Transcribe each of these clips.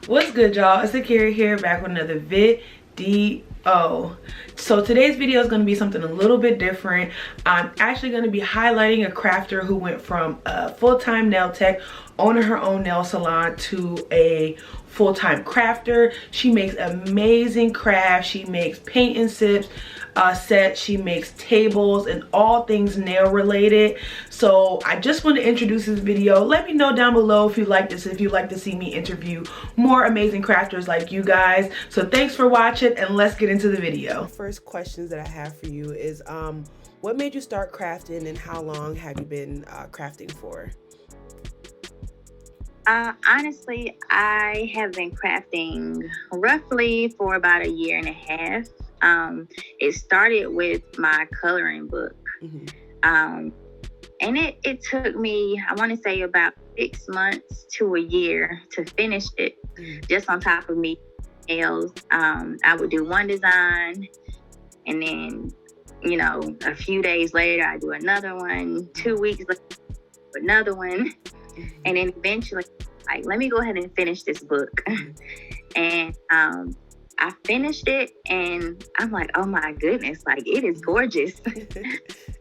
What's good, y'all? It's Akira here, back with another video. So today's video is going to be something a little bit different. I'm actually going to be highlighting a crafter who went from a full-time nail tech, owning her own nail salon, to a full-time crafter. She makes amazing crafts. She makes paint and sips sets. She makes tables and all things nail related. So I just want to introduce this video. Let me know down below if you like this, if you'd like to see me interview more amazing crafters like you guys. So thanks for watching, and let's get into the video. First questions that I have for you is what made you start crafting, and how long have you been crafting for? Honestly, I have been crafting roughly for about a year and a half. It started with my coloring book. And it took me, I want to say, about 6 months to a year to finish it, just on top of me nails. I would do one design, and then, a few days later, I do another one, 2 weeks later, another one. And then eventually, like, let me go ahead and finish this book. And I finished it, and I'm like, oh my goodness, like, it is gorgeous.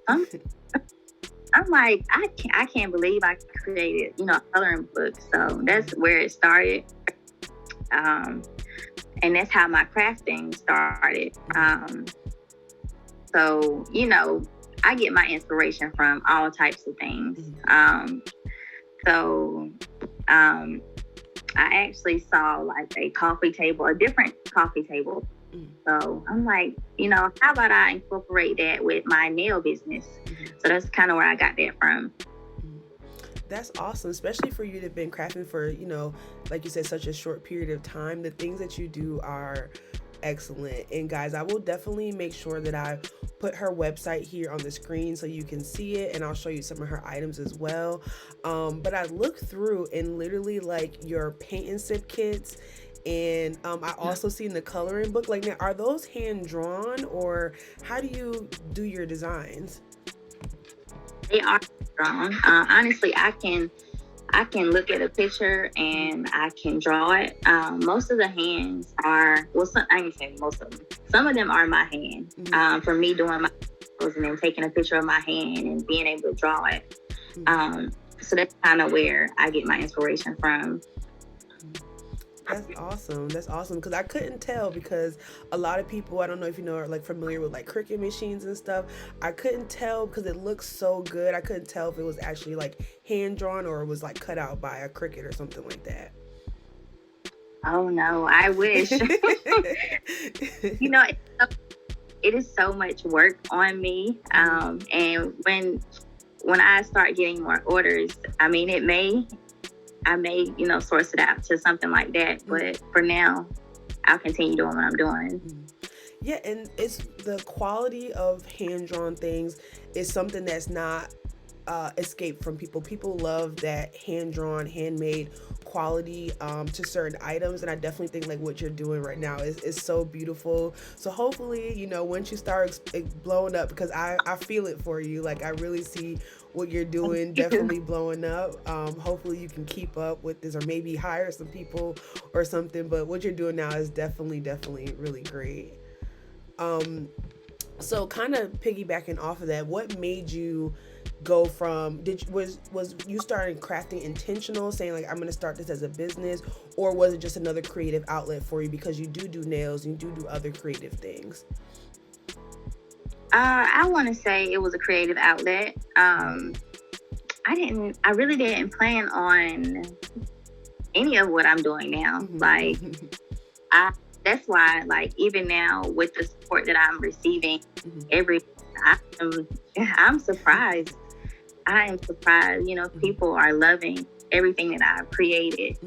I'm like, I can't believe I created, a coloring book. So that's where it started. And that's how my crafting started. So, I get my inspiration from all types of things. I actually saw like a different coffee table. So I'm like, how about I incorporate that with my nail business? So that's kind of where I got that from. That's awesome, especially for you to have been crafting for, like you said, such a short period of time. The things that you do are excellent. And guys, I will definitely make sure that I put her website here on the screen so you can see it, and I'll show you some of her items as well. But I looked through, and literally, like, your paint and sip kits, and I also seen the coloring book. Like, now, are those hand drawn, or how do you do your designs? They are drawn. Honestly, I can look at a picture and I can draw it. Most of the hands are, I can say most of them. Some of them are my hand. For me doing my photos and then taking a picture of my hand and being able to draw it. So that's kind of where I get my inspiration from. That's awesome. That's awesome, because I couldn't tell, because a lot of people, I don't know if you know, are like familiar with like Cricut machines and stuff. I couldn't tell because it looks so good. I couldn't tell if it was actually like hand drawn or it was like cut out by a Cricut or something like that. Oh no, I wish. It is so much work on me. And when I start getting more orders, I mean, I may, source it out to something like that. But for now, I'll continue doing what I'm doing. Yeah, and it's the quality of hand-drawn things is something that's not escaped from people. People love that hand-drawn, handmade quality to certain items, and I definitely think like what you're doing right now is so beautiful. So hopefully, once you start blowing up, because I feel it for you, like I really see what you're doing, definitely blowing up. Hopefully you can keep up with this, or maybe hire some people or something, but what you're doing now is definitely really great. So kind of piggybacking off of that, what made you go from, was you starting crafting intentional, saying like, I'm going to start this as a business, or was it just another creative outlet for you because you do nails and you do other creative things? I want to say it was a creative outlet. I really didn't plan on any of what I'm doing now. Like, that's why, like, even now with the support that I'm receiving, I'm surprised. I am surprised. People are loving everything that I've created,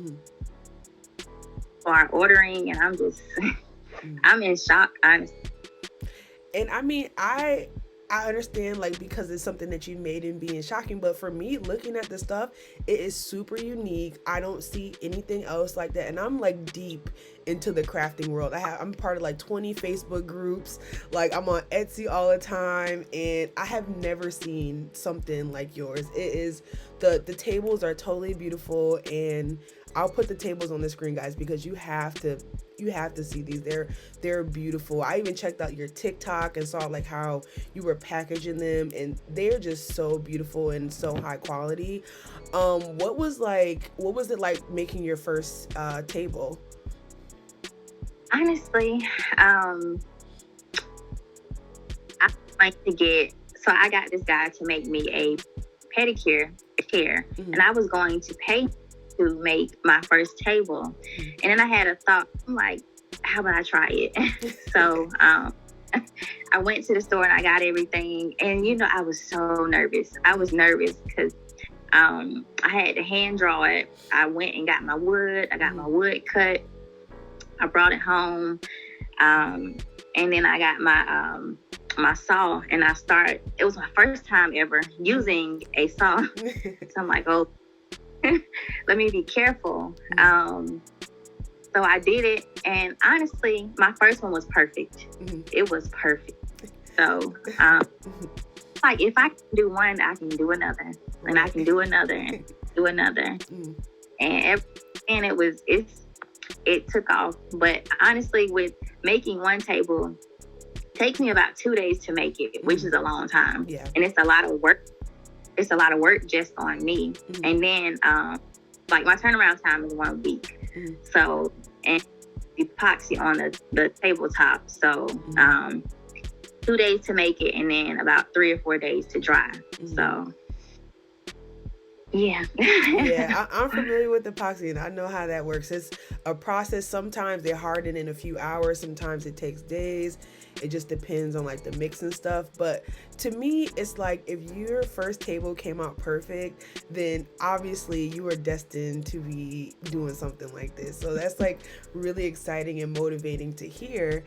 are ordering, and I'm just, I'm in shock, honestly. And I mean, I understand, like, because it's something that you made and being shocking, but for me, looking at the stuff, it is super unique. I don't see anything else like that, and I'm like deep into the crafting world. I'm part of like 20 Facebook groups, like I'm on Etsy all the time, and I have never seen something like yours. It is, the tables are totally beautiful, and I'll put the tables on the screen, guys, because you have to see these. They're beautiful. I even checked out your TikTok and saw like how you were packaging them, and they're just so beautiful and so high quality. What was it like making your first table? Honestly, I got this guy to make me a pedicure chair, Mm-hmm. and I was going to pay to make my first table. Mm-hmm. And then I had a thought, I'm like, how about I try it? So I went to the store and I got everything. And, I was so nervous. I was nervous because I had to hand draw it. I went and got my wood. I got my wood cut. I brought it home. And then I got my saw, and it was my first time ever using a saw. So I'm like, oh, let me be careful. So I did it, and honestly, my first one was perfect. It was perfect. So, like, if I can do one, I can do another, and I can do another, and do another, and it took off. But honestly, with making one table, it takes me about 2 days to make it, which is a long time, and it's a lot of work. It's a lot of work just on me, and then like my turnaround time is 1 week. So, and epoxy on the tabletop. So, 2 days to make it, and then about 3 or 4 days to dry. So, yeah. Yeah, I'm familiar with epoxy, and I know how that works. It's a process. Sometimes they harden in a few hours. Sometimes it takes days. It just depends on like the mix and stuff. But to me, it's like if your first table came out perfect, then obviously you are destined to be doing something like this. So that's like really exciting and motivating to hear.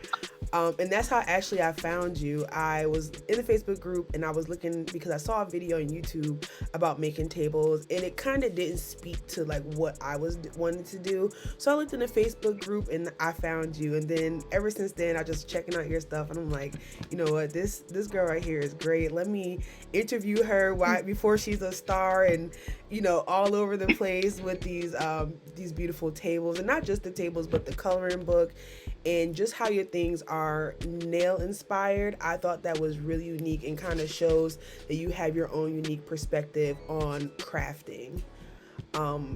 And that's how actually I found you. I was in the Facebook group and I was looking because I saw a video on YouTube about making tables, and it kind of didn't speak to like what I was wanting to do. So I looked in the Facebook group and I found you. And then ever since then, I just checking out your stuff, and I'm like, you know what, this girl right here is great. Let me interview her before she's a star and, all over the place with these beautiful tables, and not just the tables, but the coloring book and just how your things are nail inspired. I thought that was really unique and kind of shows that you have your own unique perspective on crafting.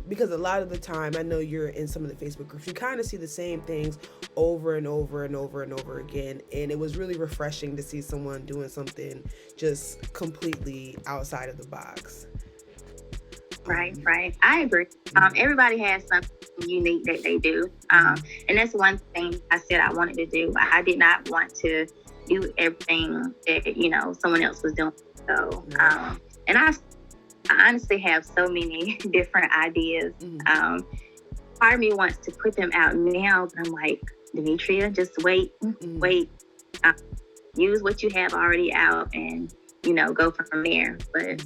Because a lot of the time, I know you're in some of the Facebook groups, you kind of see the same things over and over and over and over again. And it was really refreshing to see someone doing something just completely outside of the box. Right. I agree. Everybody has something unique that they do. And that's one thing I said I wanted to do. I did not want to do everything that, someone else was doing. So, and I honestly have so many different ideas. Part of me wants to put them out now, but I'm like, Demetria, just wait. Use what you have already out and, go from there. But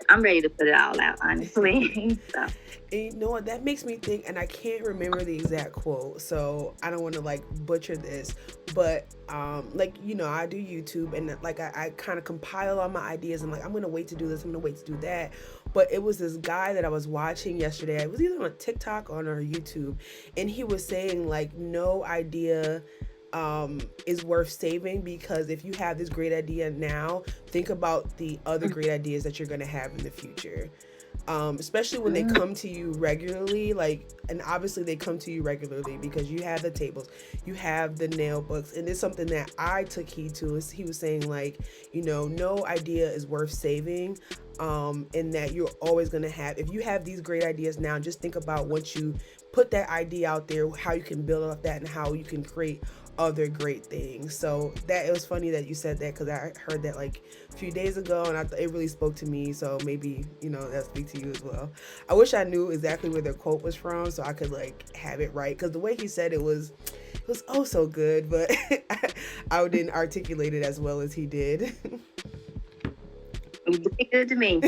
I'm ready to put it all out, honestly. So. And you know what, that makes me think, and I can't remember the exact quote, so I don't want to like butcher this, but I do YouTube, and like I kind of compile all my ideas. I'm like, I'm gonna wait to do this, I'm gonna wait to do that. But it was this guy that I was watching yesterday. It was either on TikTok or on YouTube, and he was saying like, no idea is worth saving, because if you have this great idea now, think about the other great ideas that you're going to have in the future. Especially when they come to you regularly, and obviously they come to you regularly because you have the tables, you have the nail books, and it's something that I took heed to. Is he was saying like, no idea is worth saving, and that you're always going to have, if you have these great ideas now, just think about once you put that idea out there, how you can build off that and how you can create other great things. So that it was funny that you said that, because I heard that like a few days ago, and it really spoke to me. So maybe that speaks to you as well. I wish I knew exactly where the quote was from so I could like have it right, because the way he said it was oh so good, but I didn't articulate it as well as he did. It's good to me.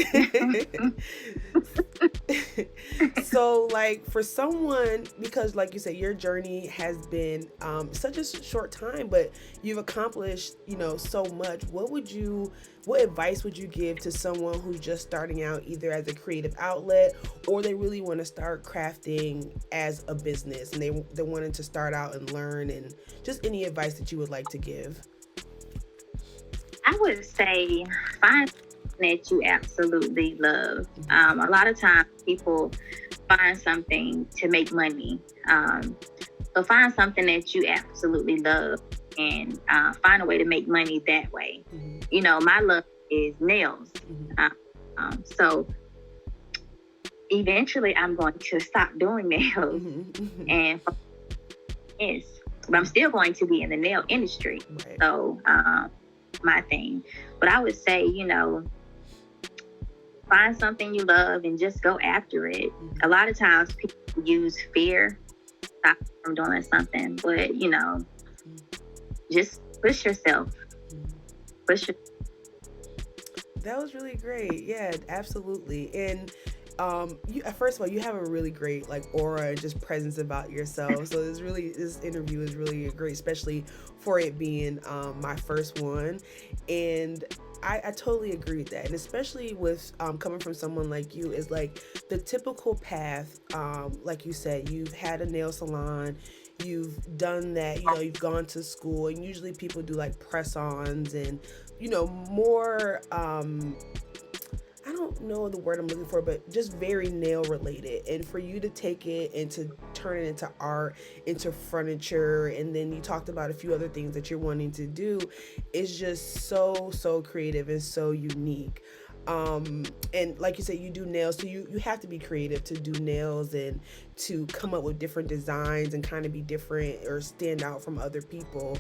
So like for someone, because like you said, your journey has been such a short time, but you've accomplished, so much. What advice would you give to someone who's just starting out, either as a creative outlet, or they really want to start crafting as a business, and they wanted to start out and learn, and just any advice that you would like to give? I would say find something that you absolutely love. A lot of times people find something to make money. So find something that you absolutely love, and find a way to make money that way. My love is nails. So eventually I'm going to stop doing nails and yes, but I'm still going to be in the nail industry. Right. So my thing. But I would say, find something you love and just go after it. A lot of times people use fear to stop from doing something, but just push yourself. That was really great. Yeah, absolutely. And first of all, you have a really great aura and just presence about yourself. So this interview is really great, especially for it being my first one. And I totally agree with that. And especially with coming from someone like you, is like the typical path. Like you said, you've had a nail salon, you've done that, you've gone to school, and usually people do like press-ons and more I don't know the word I'm looking for, but just very nail related. And for you to take it and to turn it into art, into furniture, and then you talked about a few other things that you're wanting to do, is just so creative and so unique. And like you said, you do nails, so you have to be creative to do nails and to come up with different designs and kind of be different or stand out from other people.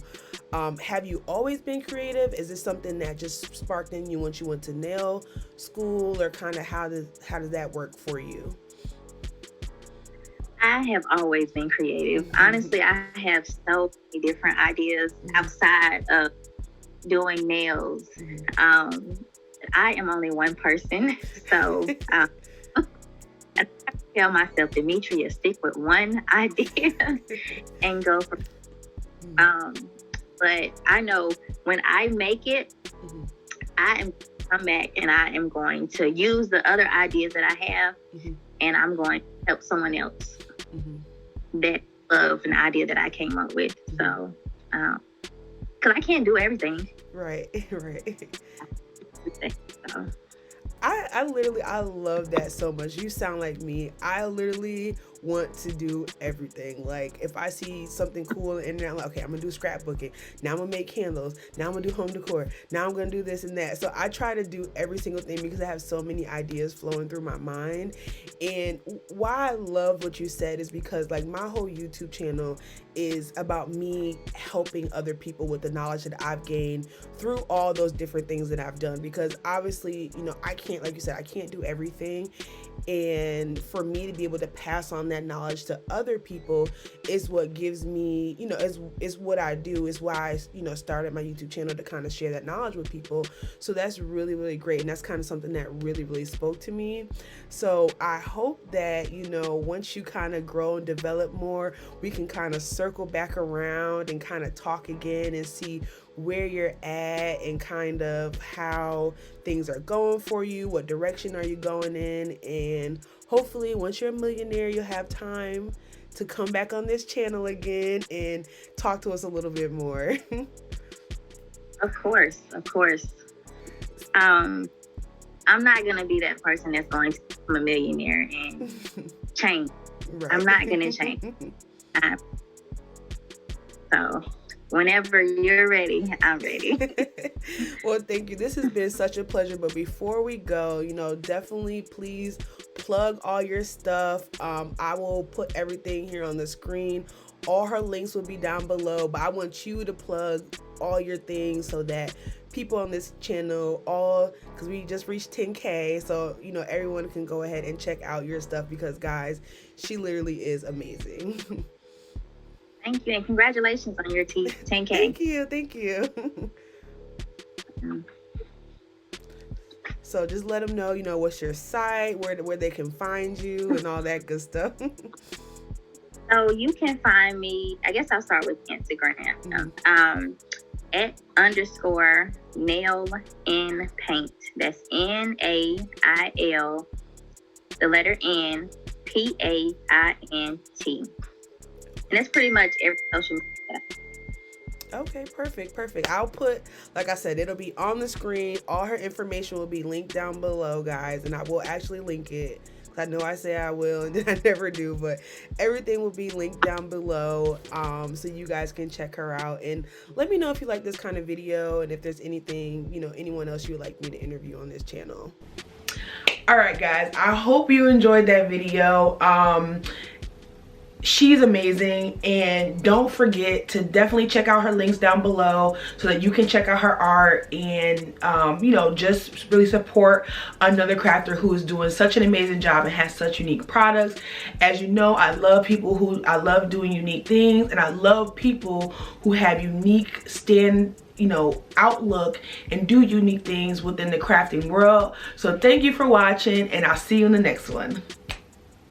Have you always been creative? Is this something that just sparked in you once you went to nail school, or kind of how does that work for you? I have always been creative. Honestly, I have so many different ideas outside of doing nails. I am only one person, so I tell myself, Demetria, stick with one idea and go from. But I know when I make it, I am come back and I am going to use the other ideas that I have, and I'm going to help someone else that love an idea that I came up with. So, because I can't do everything. Right. So. I love that so much. You sound like me. I literally want to do everything. Like if I see something cool and I'm like, okay, I'm gonna do scrapbooking. Now I'm gonna make candles. Now I'm gonna do home decor. Now I'm gonna do this and that. So I try to do every single thing because I have so many ideas flowing through my mind. And why I love what you said is because like my whole YouTube channel is about me helping other people with the knowledge that I've gained through all those different things that I've done. Because obviously, I can't, like you said, I can't do everything. And for me to be able to pass on that knowledge to other people is what gives me, is what I do, is why I, started my YouTube channel, to kind of share that knowledge with people. So that's really, really great. And that's kind of something that really, really spoke to me. So I hope that, once you kind of grow and develop more, we can kind of circle back around and kind of talk again and see where you're at and kind of how things are going for you, what direction are you going in, and hopefully once you're a millionaire, you'll have time to come back on this channel again and talk to us a little bit more. Of course. I'm not going to be that person that's going to become a millionaire and change. Right. I'm not going to change. So whenever you're ready, I'm ready. Well, thank you. This has been such a pleasure. But before we go, definitely please plug all your stuff. I will put everything here on the screen. All her links will be down below. But I want you to plug all your things so that people on this channel, because we just reached 10K. So, everyone can go ahead and check out your stuff because, guys, she literally is amazing. Thank you, and congratulations on your 10K. Thank you. So just let them know, you know, what's your site, where they can find you and all that good stuff. So you can find me, I guess I'll start with Instagram. At _ nail in paint. That's NAIL, the letter N, PAINT. And that's pretty much every social media. Okay, perfect. I'll put, like I said, it'll be on the screen. All her information will be linked down below, guys, and I will actually link it. I know I say I will and then I never do, but everything will be linked down below, so you guys can check her out. And let me know if you like this kind of video and if there's anything, you know, anyone else you would like me to interview on this channel. All right, guys, I hope you enjoyed that video. She's amazing, and don't forget to definitely check out her links down below so that you can check out her art and you know, just really support another crafter who is doing such an amazing job and has such unique products. As you know, I love doing unique things, and I love people who have unique outlook and do unique things within the crafting world. So thank you for watching, and I'll see you in the next one.